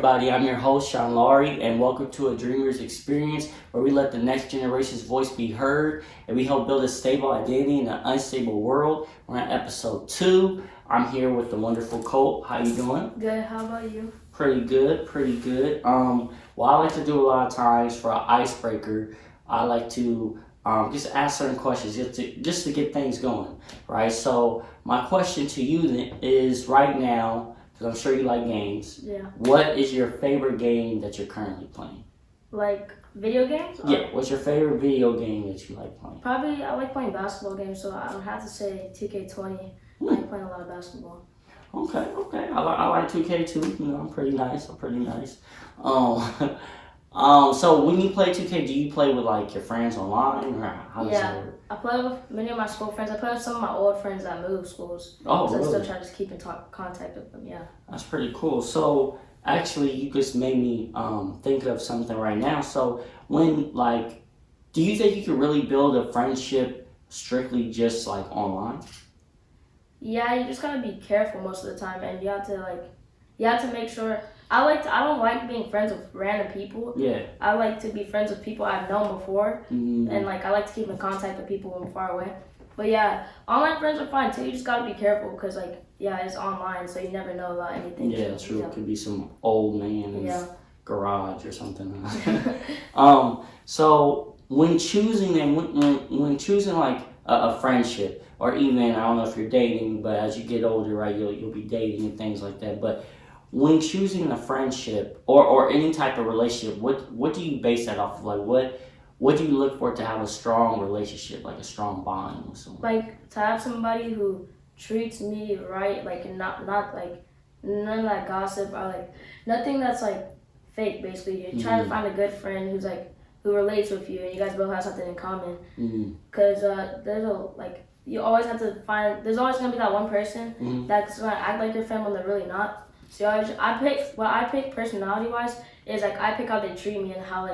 everybody? I'm your host, Sean Laurie, and welcome to A Dreamer's Experience, where we let the next generation's voice be heard, and we help build a stable identity in an unstable world. We're on episode 2. I'm here with the wonderful Colt. How you doing? Good. How about you? Pretty good. Well, I like to do a lot of times for an icebreaker. I like to just ask certain questions just to get things going, right? So my question to you then is right now, because I'm sure you like games. Yeah. What is your favorite game that you're currently playing? Like video games? Yeah. What's your favorite video game that you like playing? Probably I like playing basketball games, so I would have to say 2K20. I like playing a lot of basketball. Okay. I like 2K too. You know, I'm pretty nice. So when you play 2K, do you play with like your friends online, or how does that work? I play with many of my school friends. I play with some of my old friends that moved schools. Oh, so really? I still try to keep in contact with them. Yeah. That's pretty cool. So actually, you just made me think of something right now. So do you think you can really build a friendship strictly just like online? Yeah, you just gotta be careful most of the time, and you have to make sure. I don't like being friends with random people. Yeah. I like to be friends with people I've known before, Mm-hmm. and I like to keep in contact with people when I'm far away. But yeah, online friends are fine too. You just gotta be careful because it's online, so you never know about anything. Yeah, true. It could be some old man in his garage or something. So when choosing when choosing like a friendship, or even, I don't know if you're dating, but as you get older, right, you'll be dating and things like that. But when choosing a friendship or any type of relationship, what do you base that off of? Like what do you look for to have a strong relationship, like a strong bond with someone? Like to have somebody who treats me right, and not like none of that gossip or nothing that's fake. Basically, you're trying to find a good friend who relates with you, and you guys both have something in common. Because you always have to find. There's always gonna be that one person that's gonna act like your friend when they're really not. So I pick personality wise is I pick how they treat me and how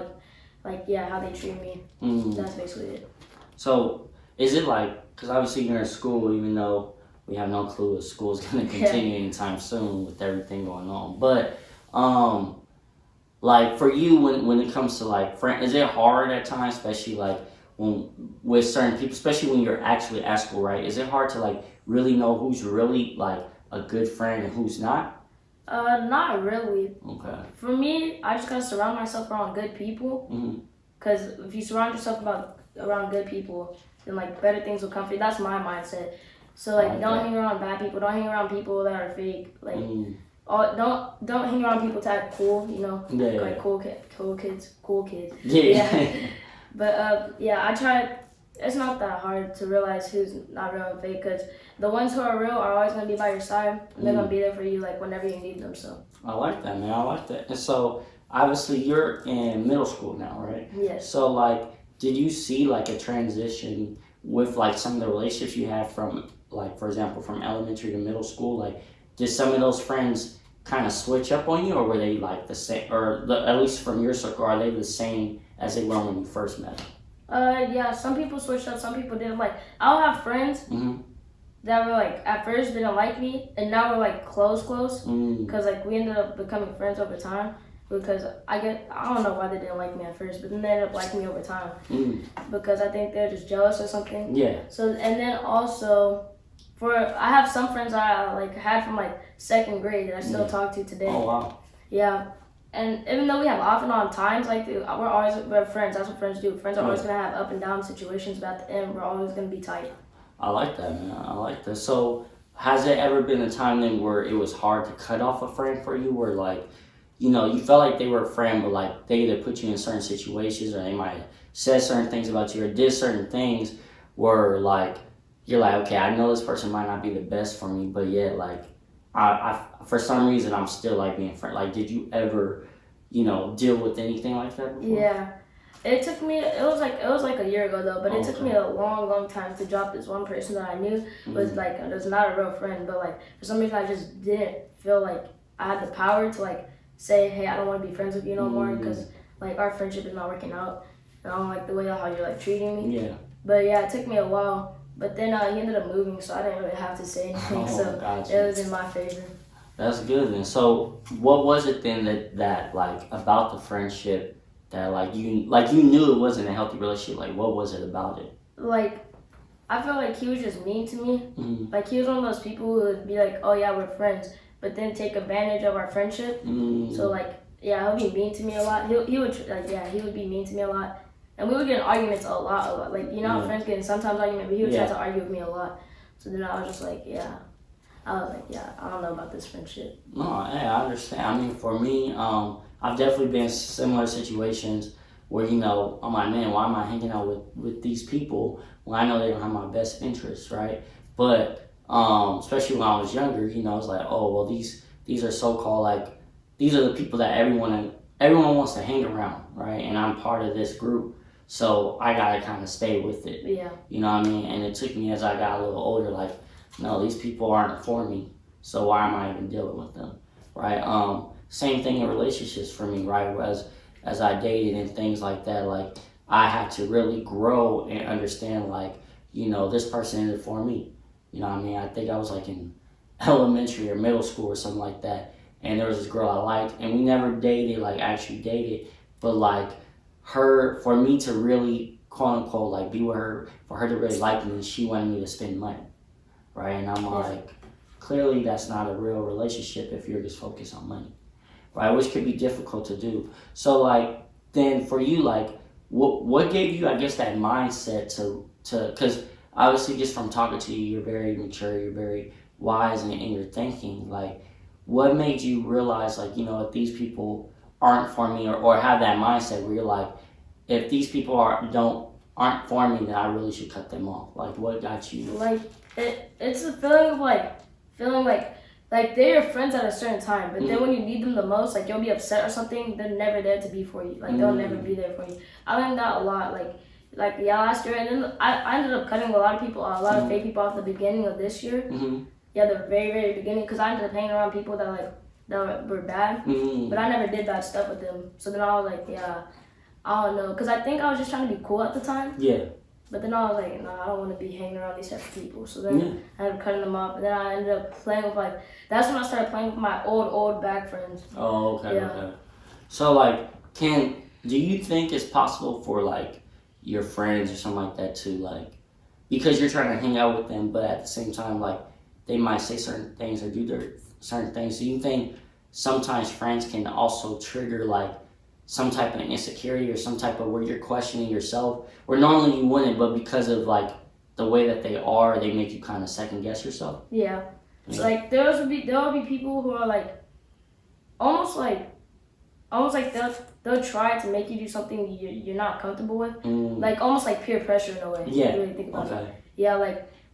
how they treat me. That's basically it. So is it because obviously you're in school, even though we have no clue if school's gonna continue anytime soon with everything going on. But for you, when it comes to friend, is it hard at times, especially when with certain people, especially when you're actually at school, right? Is it hard to really know who's really a good friend and who's not? Not really. Okay. For me, I just gotta surround myself around good people. Cause if you surround yourself around good people, then better things will come for you. That's my mindset. So don't hang around bad people. Don't hang around people that are fake. Don't hang around people to act cool. You know, cool kids. Yeah. But I try. It's not that hard to realize who's not real and fake, because the ones who are real are always going to be by your side, and they're going to be there for you whenever you need them. So I like that, man. I like that. And so obviously you're in middle school now, right? Yes. So did you see a transition with some of the relationships you had from for example from elementary to middle school? Did some of those friends kind of switch up on you, or were they the same, or at least from your circle, are they the same as they were when you first met them? Yeah, some people switched up, some people didn't. I'll have friends that were at first didn't like me, and now we're close, because we ended up becoming friends over time. Because I don't know why they didn't like me at first, but then they ended up liking me over time. Because I think they're just jealous or something. Yeah. So and then also, I have some friends I had from second grade that I still talk to today. Oh wow. Yeah. And even though we have off and on times, we're friends. That's what friends do. Friends are always gonna have up and down situations, but at the end, we're always gonna be tight. I like that, man. I like that. So, has there ever been a time then where it was hard to cut off a friend for you, where you felt like they were a friend, but they either put you in certain situations, or they might have said certain things about you, or did certain things where you're okay, I know this person might not be the best for me, but yet I for some reason I'm still being friend. Did you ever, deal with anything like that before? Yeah, it took me. It was a year ago though, but it took me a long time to drop this one person that I knew was was not a real friend, but for some reason I just didn't feel I had the power to say, hey, I don't want to be friends with you no more, because our friendship is not working out, and I don't like the way how you're treating me. Yeah. But yeah, it took me a while. But then he ended up moving, so I didn't really have to say anything. It was in my favor. That's good then. So what was it then that like about the friendship that like you knew it wasn't a healthy relationship? Like what was it about it? Like, I feel like he was just mean to me. Mm-hmm. Like, he was one of those people who would be like, oh yeah, we're friends, but then take advantage of our friendship. Mm-hmm. So like, yeah, he'll be mean to me a lot. He would like, yeah, he would be mean to me a lot, and we would get in arguments a lot. Like, you know how friends get in sometimes argument, but he would try to argue with me a lot. So then I was just like, yeah. I was like, yeah, I don't know about this friendship. No, hey, I understand. I mean, for me, I've definitely been in similar situations where I'm like, man, why am I hanging out with these people when I know they don't have my best interests, right? But especially when I was younger, it's like, oh well, these are so called like these are the people that everyone wants to hang around, right? And I'm part of this group, so I gotta kind of stay with it. Yeah. You know what I mean? And it took me as I got a little older, like, no, these people aren't for me, so why am I even dealing with them, right? Same thing in relationships for me, right? As I dated and things like that, like I had to really grow and understand, like, this person isn't for me. You know what I mean? I think I was like in elementary or middle school or something like that, and there was this girl I liked, and we never dated, like actually dated, but like for me to really quote unquote like be with her, for her to really like me, she wanted me to spend money. Right, and I'm like, clearly that's not a real relationship if you're just focused on money, right? Which could be difficult to do. So like, then for you, like, what gave you, I guess, that mindset to because obviously just from talking to you, you're very mature, you're very wise in your thinking. Like, what made you realize, like, if these people aren't for me, or have that mindset where you're like, if these people aren't for me, then I really should cut them off. Like, what got you? Like, it's a feeling of feeling like they're your friends at a certain time, but then when you need them the most, like you'll be upset or something, they're never there to be for you. Like they'll never be there for you. I learned that a lot. Like last year, and then I ended up cutting a lot of people, a lot of fake people off the beginning of this year. Mm-hmm. Yeah, the very very beginning, because I ended up hanging around people that were bad, but I never did bad stuff with them. So then I was like, yeah, I don't know, because I think I was just trying to be cool at the time. Yeah. But then I was like, no, I don't want to be hanging around these type of people. So then I ended up cutting them off. And then I ended up playing with that's when I started playing with my old back friends. Oh, okay, okay. So like, do you think it's possible for like your friends or something like that to like, because you're trying to hang out with them, but at the same time, like they might say certain things or do certain things. Do you think sometimes friends can also trigger like some type of insecurity or some type of where you're questioning yourself, where normally you wouldn't, but because of like the way that they are, they make you kind of second guess yourself? Yeah. Like there will be people who are like almost like they'll try to make you do something you're not comfortable with, like almost like peer pressure in a way. Yeah. You really think about it. Yeah,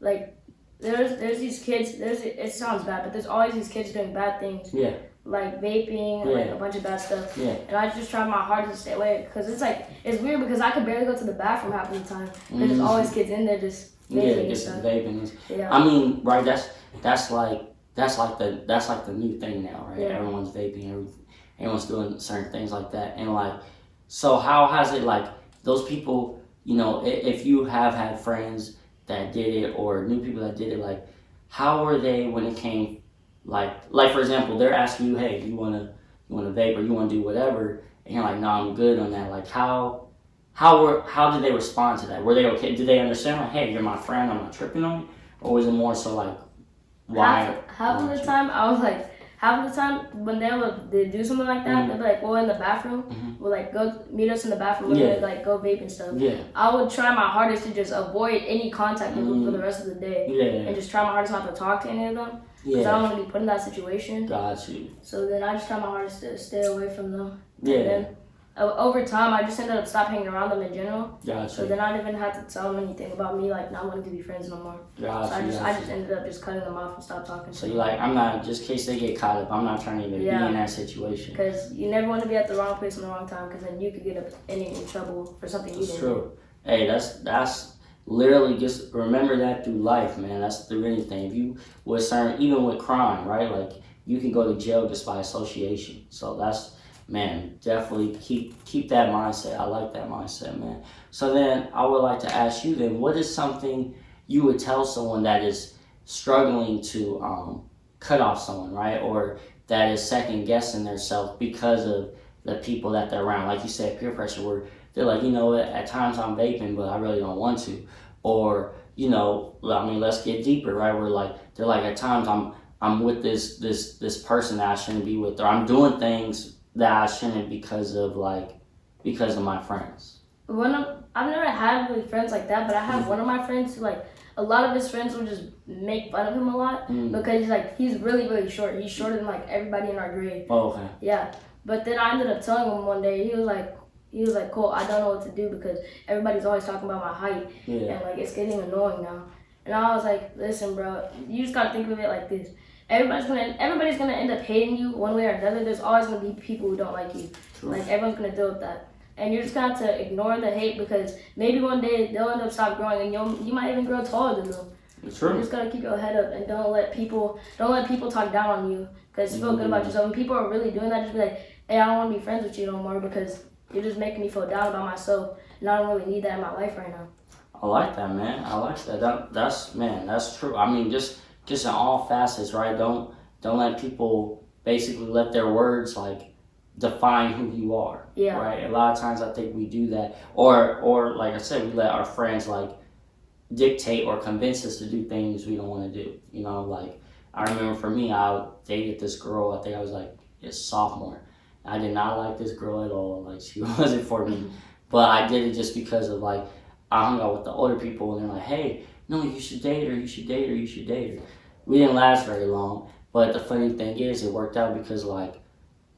like there's these kids. It sounds bad, but there's always these kids doing bad things. Yeah. Like vaping and like a bunch of bad stuff. Yeah. And I just try my hardest to stay away, because it's weird because I could barely go to the bathroom half of the time. There's always kids in there just vaping and stuff. Vaping. Yeah. I mean, right? That's like the new thing now, right? Yeah. Everyone's vaping. Everyone's doing certain things like that, and like, so how has it like those people? If you have had friends that did it or new people that did it, like, how were they when it came? Like for example, they're asking you, hey, you wanna vape or you wanna do whatever, and you're like, no, I'm good on that. Like how did they respond to that? Were they okay? Did they understand, like, hey, you're my friend, I'm not tripping on you? Or was it more so like, why? Half of the time I was like, half of the time when they do something like that, they'd be like, well, in the bathroom, we'll like go meet us in the bathroom, we'll like go vape and stuff. Yeah. I would try my hardest to just avoid any contact with them for the rest of the day. Yeah. And just try my hardest not to talk to any of them. Because I don't want to be put in that situation. Got you. So then I just try my hardest to stay away from them. Yeah. And then over time, I just ended up stop hanging around them in general. Got you. So then I didn't even have to tell them anything about me, like not wanting to be friends no more. Got so you. I just ended up just cutting them off and stop talking to them. So you're like, I'm not, just in case they get caught up, I'm not trying to even be in that situation. Because you never want to be at the wrong place in the wrong time, because then you could get in trouble for something you didn't do. True. Hey, that's literally, just remember that through life, man. That's through anything. If you even with crime, right? Like, you can go to jail just by association. So that's, man, definitely keep that mindset. I like that mindset, man. So then I would like to ask you then, what is something you would tell someone that is struggling to cut off someone, right? Or that is second guessing themselves because of the people that they're around. Like you said, peer pressure, where they're like, you know what, at times I'm vaping, but I really don't want to. Or, you know, I mean, let's get deeper, right? We're like, they're like, at times I'm with this person that I shouldn't be with, or I'm doing things that I shouldn't because of my friends. I've never had really friends like that, but I have one of my friends who like a lot of his friends will just make fun of him a lot because he's really really short. He's shorter than like everybody in our grade. Oh, okay. Yeah, but then I ended up telling him one day. He was like, Colt, I don't know what to do because everybody's always talking about my height and like it's getting annoying now. And I was like, listen, bro, you just gotta think of it like this. Everybody's gonna end up hating you one way or another. There's always gonna be people who don't like you. True. Like everyone's gonna deal with that. And you're just gonna have to ignore the hate because maybe one day they'll end up stop growing and you might even grow taller than them. True. You just gotta keep your head up and don't let people talk down on you because you feel good about yourself. When people are really doing that, just be like, hey, I don't want to be friends with you no more because you're just making me feel down about myself and I don't really need that in my life right now. I like that, man. I like that. That's true. I mean, just in all facets, right? Don't let people basically let their words like define who you are. Yeah. Right. A lot of times I think we do that, or like I said, we let our friends like dictate or convince us to do things we don't want to do. You know, like I remember for me, I dated this girl. I think I was like a sophomore. I did not like this girl at all. Like she wasn't for me, but I did it just because of like I hung out with the older people and they're like, hey, no, you should date her. You should date her. You should date her. We didn't last very long, but the funny thing is, it worked out because like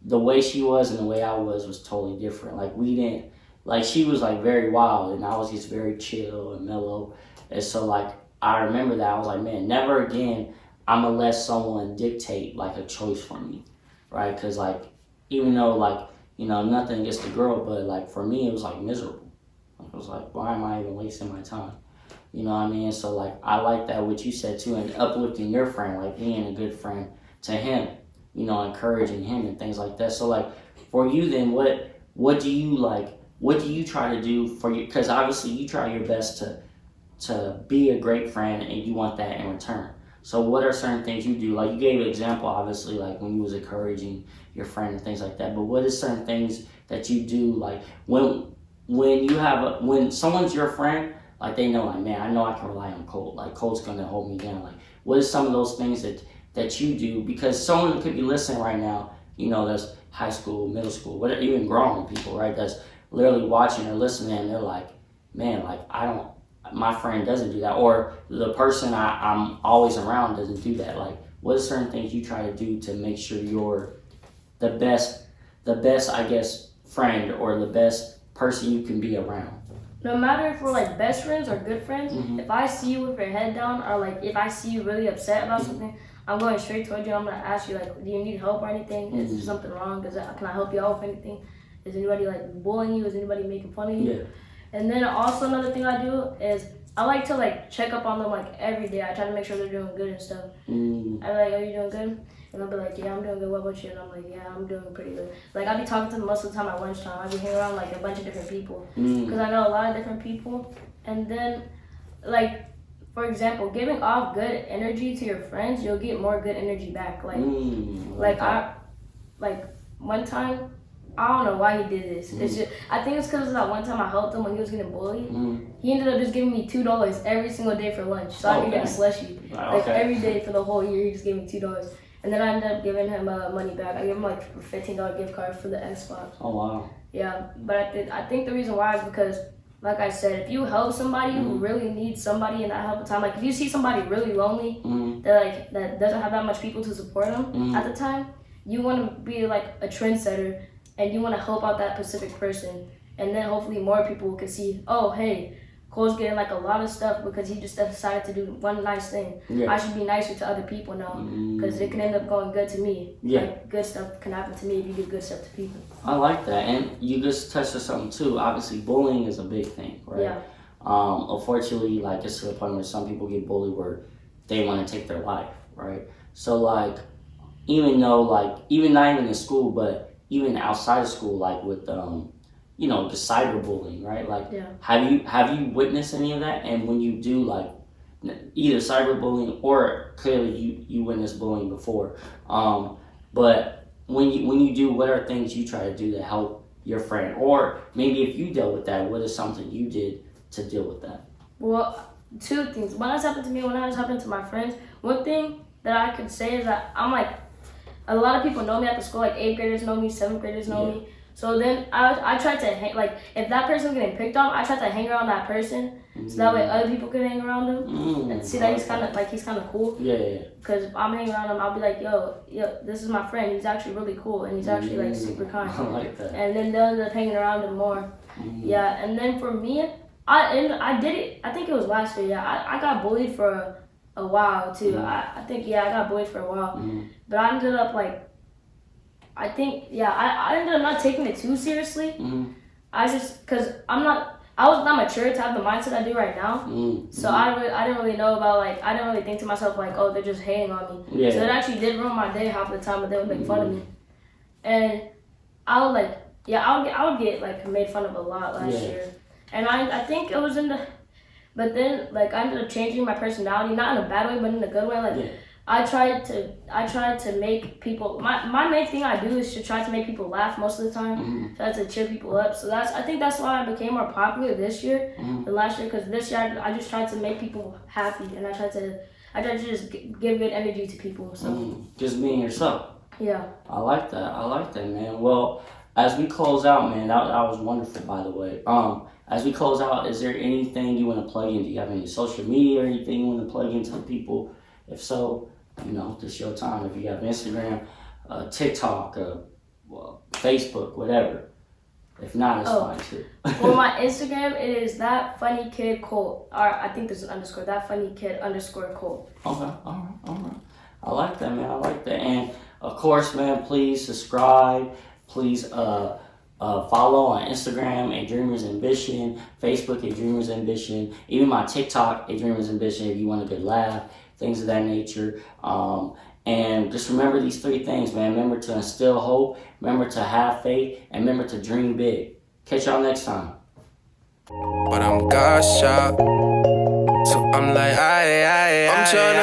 the way she was and the way I was totally different. Like we didn't, like she was like very wild and I was just very chill and mellow. And so like I remember that I was like, man, never again I'm gonna let someone dictate like a choice for me, right? Because like even though like you know nothing against the girl, but like for me it was like miserable. Like, I was like, why am I even wasting my time? You know what I mean? So like I like that what you said too, and uplifting your friend, like being a good friend to him. You know, encouraging him and things like that. So like for you then, what do you like? What do you try to do for you? Because obviously you try your best to be a great friend and you want that in return. So what are certain things you do? Like you gave an example, obviously, like when you was encouraging your friend and things like that. But what is certain things that you do, like when when someone's your friend, like they know, like man, I know I can rely on Colt. Like Colt's gonna hold me down. Like what is some of those things that you do? Because someone could be listening right now. You know, that's high school, middle school, whatever, even grown people, right? That's literally watching or listening, and they're like, man, like my friend doesn't do that, or the person I'm always around doesn't do that. Like, what are certain things you try to do to make sure you're the best, I guess, friend or the best person you can be around? No matter if we're like best friends or good friends, if I see you with your head down or like if I see you really upset about something, I'm going straight towards you. I'm gonna ask you like, do you need help or anything? Is there something wrong? Can I help you out with anything? Is anybody like bullying you? Is anybody making fun of you? Yeah. And then also another thing I do is I like to like check up on them like every day. I try to make sure they're doing good and stuff. I'm like, are you doing good? And they'll be like, yeah, I'm doing good. What about you? And I'm like, yeah, I'm doing pretty good. Like I be talking to them most of the time at lunchtime. I be hanging around like a bunch of different people because I know a lot of different people. And then like, for example, giving off good energy to your friends, you'll get more good energy back. Like one time, I don't know why he did this. It's just, I think it's because that one time I helped him when he was getting bullied. He ended up just giving me $2 every single day for lunch, so I could get a slushie. Like every day for the whole year, he just gave me $2. And then I ended up giving him money back. I gave him like a $15 gift card for the Xbox. Oh wow. Yeah, but I think the reason why is because, like I said, if you help somebody who really needs somebody in that help time, like if you see somebody really lonely that doesn't have that much people to support them at the time, you want to be like a trendsetter and you want to help out that specific person, and then hopefully more people can see, oh hey, Cole's getting like a lot of stuff because he just decided to do one nice thing. Yeah. I should be nicer to other people now because it can end up going good to me. Yeah. Like good stuff can happen to me if you do good stuff to people. I like that, and you just touched on something too. Obviously, bullying is a big thing, right? Yeah. Unfortunately, like it's to the point where some people get bullied where they want to take their life, right? So like, even though like even not even in school, but even outside of school, like with you know, the cyberbullying, right? Like, have you witnessed any of that? And when you do, like, either cyberbullying or clearly you witnessed bullying before. But when you do, what are things you try to do to help your friend? Or maybe if you dealt with that, what is something you did to deal with that? Well, two things. When this happened to me, when this happened to my friends, one thing that I could say is that I'm like, a lot of people know me at the school, like 8th graders know me, 7th graders know me. So then I try to hang, like, if that person's getting picked on, I try to hang around that person, so that way other people can hang around him and see that he's kind of cool. Yeah. Because if I'm hanging around him, I'll be like, yo, this is my friend. He's actually really cool and he's actually like super kind. I like that. And then they'll end up hanging around him more. Yeah, and then for me, I did it. I think it was last year. Yeah, I got bullied for a while too. I think I got bullied for a while, but I ended up like. I ended up not taking it too seriously. I just, cause I was not mature to have the mindset I do right now. So I didn't really know about I didn't really think to myself like, oh, they're just hating on me. Yeah. So it actually did ruin my day half the time, but they would make fun of me. And I would I would get like made fun of a lot last year. And I think it was but then I ended up changing my personality, not in a bad way, but in a good way. I tried to make people. My main thing I do is to try to make people laugh most of the time. Try to cheer people up. So I think that's why I became more popular this year than last year. Because this year I just tried to make people happy, and I tried to just give good energy to people. So just being yourself. Yeah. I like that, man. Well, as we close out, man, that was wonderful, by the way. As we close out, is there anything you want to plug in? Do you have any social media or anything you want to plug into the people? If so, this is your time. If you have Instagram, TikTok, Facebook, whatever. If not, it's fine too. For my Instagram, it is that funny kid Colt. Or I think there's an underscore. That funny kid _ Colt. Okay, all right. I like that, man. I like that. And of course, man, please subscribe. Please follow on Instagram, A Dreamer's Ambition, Facebook, A Dreamer's Ambition, even my TikTok, A Dreamer's Ambition, if you want a good laugh, things of that nature. And just remember these 3 things, man. Remember to instill hope, remember to have faith, and remember to dream big. Catch y'all next time. But I'm God's child, so I'm like, I'm tryna